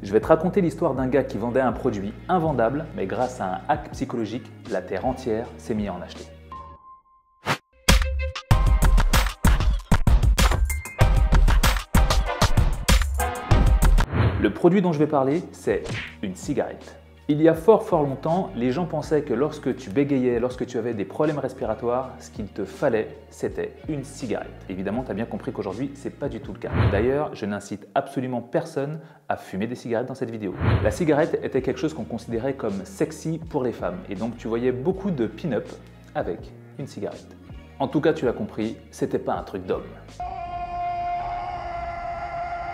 Je vais te raconter l'histoire d'un gars qui vendait un produit invendable, mais grâce à un hack psychologique, la terre entière s'est mise à en acheter. Le produit dont je vais parler, c'est une cigarette. Il y a fort longtemps, les gens pensaient que lorsque tu bégayais, lorsque tu avais des problèmes respiratoires, ce qu'il te fallait, c'était une cigarette. Évidemment, tu as bien compris qu'aujourd'hui, ce n'est pas du tout le cas. D'ailleurs, je n'incite absolument personne à fumer des cigarettes dans cette vidéo. La cigarette était quelque chose qu'on considérait comme sexy pour les femmes. Et donc, tu voyais beaucoup de pin-up avec une cigarette. En tout cas, tu l'as compris, c'était pas un truc d'homme.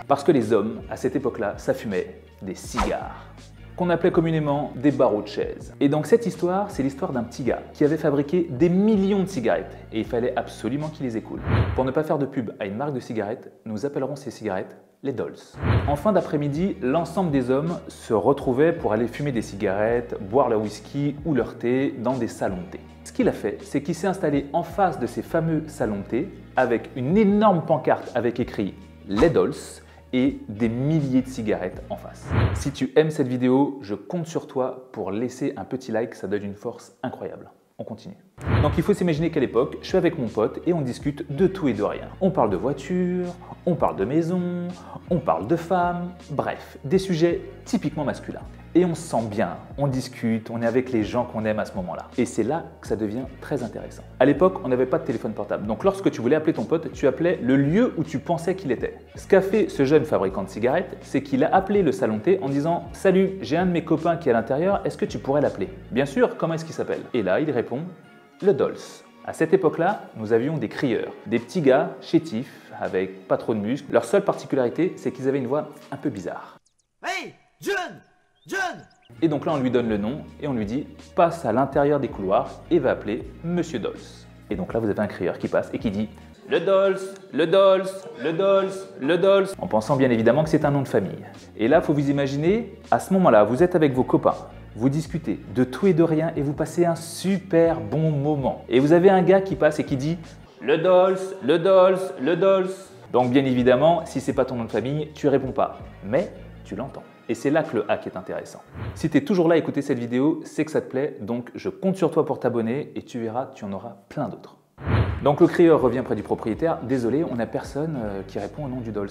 Parce que les hommes, à cette époque-là, ça fumait des cigares, qu'on appelait communément des barreaux de chaise. Et donc cette histoire, c'est l'histoire d'un petit gars qui avait fabriqué des millions de cigarettes et il fallait absolument qu'il les écoule. Pour ne pas faire de pub à une marque de cigarettes, nous appellerons ces cigarettes les Dolls. En fin d'après-midi, l'ensemble des hommes se retrouvaient pour aller fumer des cigarettes, boire leur whisky ou leur thé dans des salons de thé. Ce qu'il a fait, c'est qu'il s'est installé en face de ces fameux salons de thé avec une énorme pancarte avec écrit les Dolls et des milliers de cigarettes en face. Si tu aimes cette vidéo, je compte sur toi pour laisser un petit like, ça donne une force incroyable. On continue. Donc il faut s'imaginer qu'à l'époque, je suis avec mon pote et on discute de tout et de rien. On parle de voiture, on parle de maison, on parle de femmes, bref, des sujets typiquement masculins. Et on se sent bien, on discute, on est avec les gens qu'on aime à ce moment-là. Et c'est là que ça devient très intéressant. À l'époque, on n'avait pas de téléphone portable. Donc lorsque tu voulais appeler ton pote, tu appelais le lieu où tu pensais qu'il était. Ce qu'a fait ce jeune fabricant de cigarettes, c'est qu'il a appelé le salon de thé en disant « Salut, j'ai un de mes copains qui est à l'intérieur, est-ce que tu pourrais l'appeler ?» Bien sûr, comment est-ce qu'il s'appelle? Et là, il répond « Le Dolls ». À cette époque-là, nous avions des crieurs, des petits gars chétifs, avec pas trop de muscles. Leur seule particularité, c'est qu'ils avaient une voix un peu bizarre. Hey, John! John! Et donc là, on lui donne le nom et on lui dit « Passe à l'intérieur des couloirs et va appeler Monsieur Dolls ». Et donc là, vous avez un crieur qui passe et qui dit « Le Dolls, le Dolls, le Dolls, le Dolls », en pensant bien évidemment que c'est un nom de famille. Et là, il faut vous imaginer, à ce moment-là, vous êtes avec vos copains, vous discutez de tout et de rien et vous passez un super bon moment. Et vous avez un gars qui passe et qui dit « Le Dolls, le Dolls, le Dolls ». Donc bien évidemment, si c'est pas ton nom de famille, tu réponds pas, mais tu l'entends. Et c'est là que le hack est intéressant. Si tu es toujours là à écouter cette vidéo, c'est que ça te plaît, donc je compte sur toi pour t'abonner et tu verras, tu en auras plein d'autres. Donc le crieur revient près du propriétaire, désolé, on n'a personne qui répond au nom du Dolls.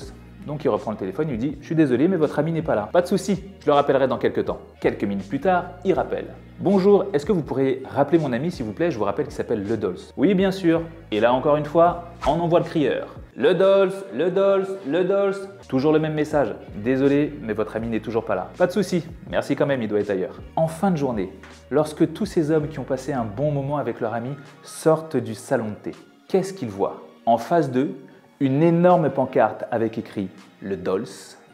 Donc il reprend le téléphone, il lui dit « Je suis désolé, mais votre ami n'est pas là. » Pas de souci, je le rappellerai dans quelques temps. Quelques minutes plus tard, il rappelle. « Bonjour, est-ce que vous pourriez rappeler mon ami s'il vous plaît? Je vous rappelle qu'il s'appelle le Dolls. » Oui, bien sûr. Et là encore une fois, on envoie le crieur. Le Dolls, le Dolls, le Dolls. Toujours le même message. Désolé, mais votre ami n'est toujours pas là. Pas de souci. Merci quand même, il doit être ailleurs. En fin de journée, lorsque tous ces hommes qui ont passé un bon moment avec leur ami sortent du salon de thé, qu'est-ce qu'ils voient? En face d'eux, une énorme pancarte avec écrit le Dolls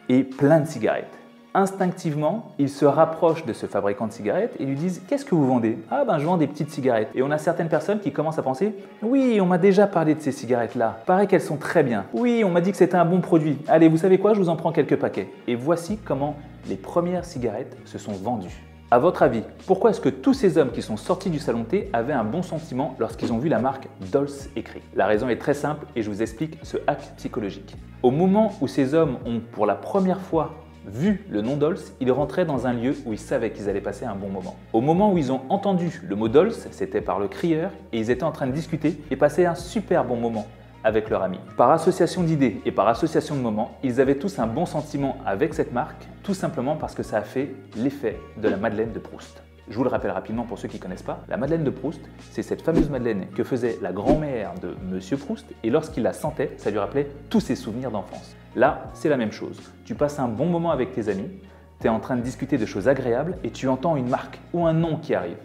et plein de cigarettes. Instinctivement, ils se rapprochent de ce fabricant de cigarettes et lui disent « Qu'est-ce que vous vendez ?»« Ah ben je vends des petites cigarettes. » Et on a certaines personnes qui commencent à penser « Oui, on m'a déjà parlé de ces cigarettes-là. Paraît qu'elles sont très bien. Oui, on m'a dit que c'était un bon produit. Allez, vous savez quoi, je vous en prends quelques paquets. » Et voici comment les premières cigarettes se sont vendues. À votre avis, pourquoi est-ce que tous ces hommes qui sont sortis du salon de thé avaient un bon sentiment lorsqu'ils ont vu la marque Dolls écrit? La raison est très simple et je vous explique ce hack psychologique. Au moment où ces hommes ont pour la première fois vu le nom Dolls, ils rentraient dans un lieu où ils savaient qu'ils allaient passer un bon moment. Au moment où ils ont entendu le mot Dolls, c'était par le crieur et ils étaient en train de discuter et passer un super bon moment avec leur ami. Par association d'idées et par association de moments, ils avaient tous un bon sentiment avec cette marque, tout simplement parce que ça a fait l'effet de la Madeleine de Proust. Je vous le rappelle rapidement pour ceux qui ne connaissent pas, la Madeleine de Proust, c'est cette fameuse Madeleine que faisait la grand-mère de Monsieur Proust et lorsqu'il la sentait, ça lui rappelait tous ses souvenirs d'enfance. Là, c'est la même chose. Tu passes un bon moment avec tes amis, tu es en train de discuter de choses agréables et tu entends une marque ou un nom qui arrive.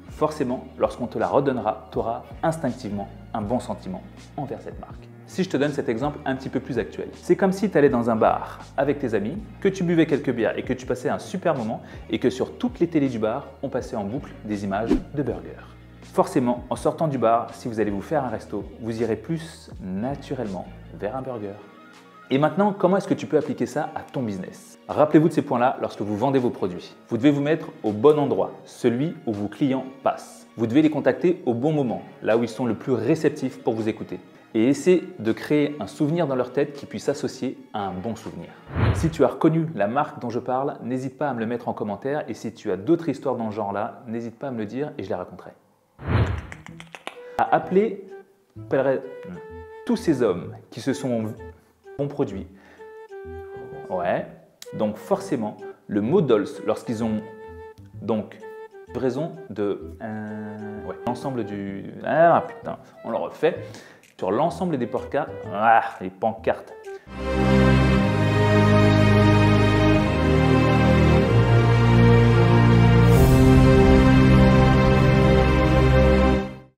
Forcément, lorsqu'on te la redonnera, tu auras instinctivement un bon sentiment envers cette marque. Si je te donne cet exemple un petit peu plus actuel, c'est comme si tu allais dans un bar avec tes amis, que tu buvais quelques bières et que tu passais un super moment et que sur toutes les télés du bar, on passait en boucle des images de burgers. Forcément, en sortant du bar, si vous allez vous faire un resto, vous irez plus naturellement vers un burger. Et maintenant, comment est-ce que tu peux appliquer ça à ton business? Rappelez-vous de ces points-là lorsque vous vendez vos produits. Vous devez vous mettre au bon endroit, celui où vos clients passent. Vous devez les contacter au bon moment, là où ils sont le plus réceptifs pour vous écouter. et essaie de créer un souvenir dans leur tête qui puisse s'associer à un bon souvenir. Si tu as reconnu la marque dont je parle, n'hésite pas à me le mettre en commentaire et si tu as d'autres histoires dans ce genre-là, n'hésite pas à me le dire et je les raconterai. À appeler tous ces hommes qui se sont produits. Ouais, donc forcément, le mot Dolls, lorsqu'ils ont donc livraison de l'ensemble du... Ah putain, on le refait. Sur l'ensemble des porcas, les pancartes.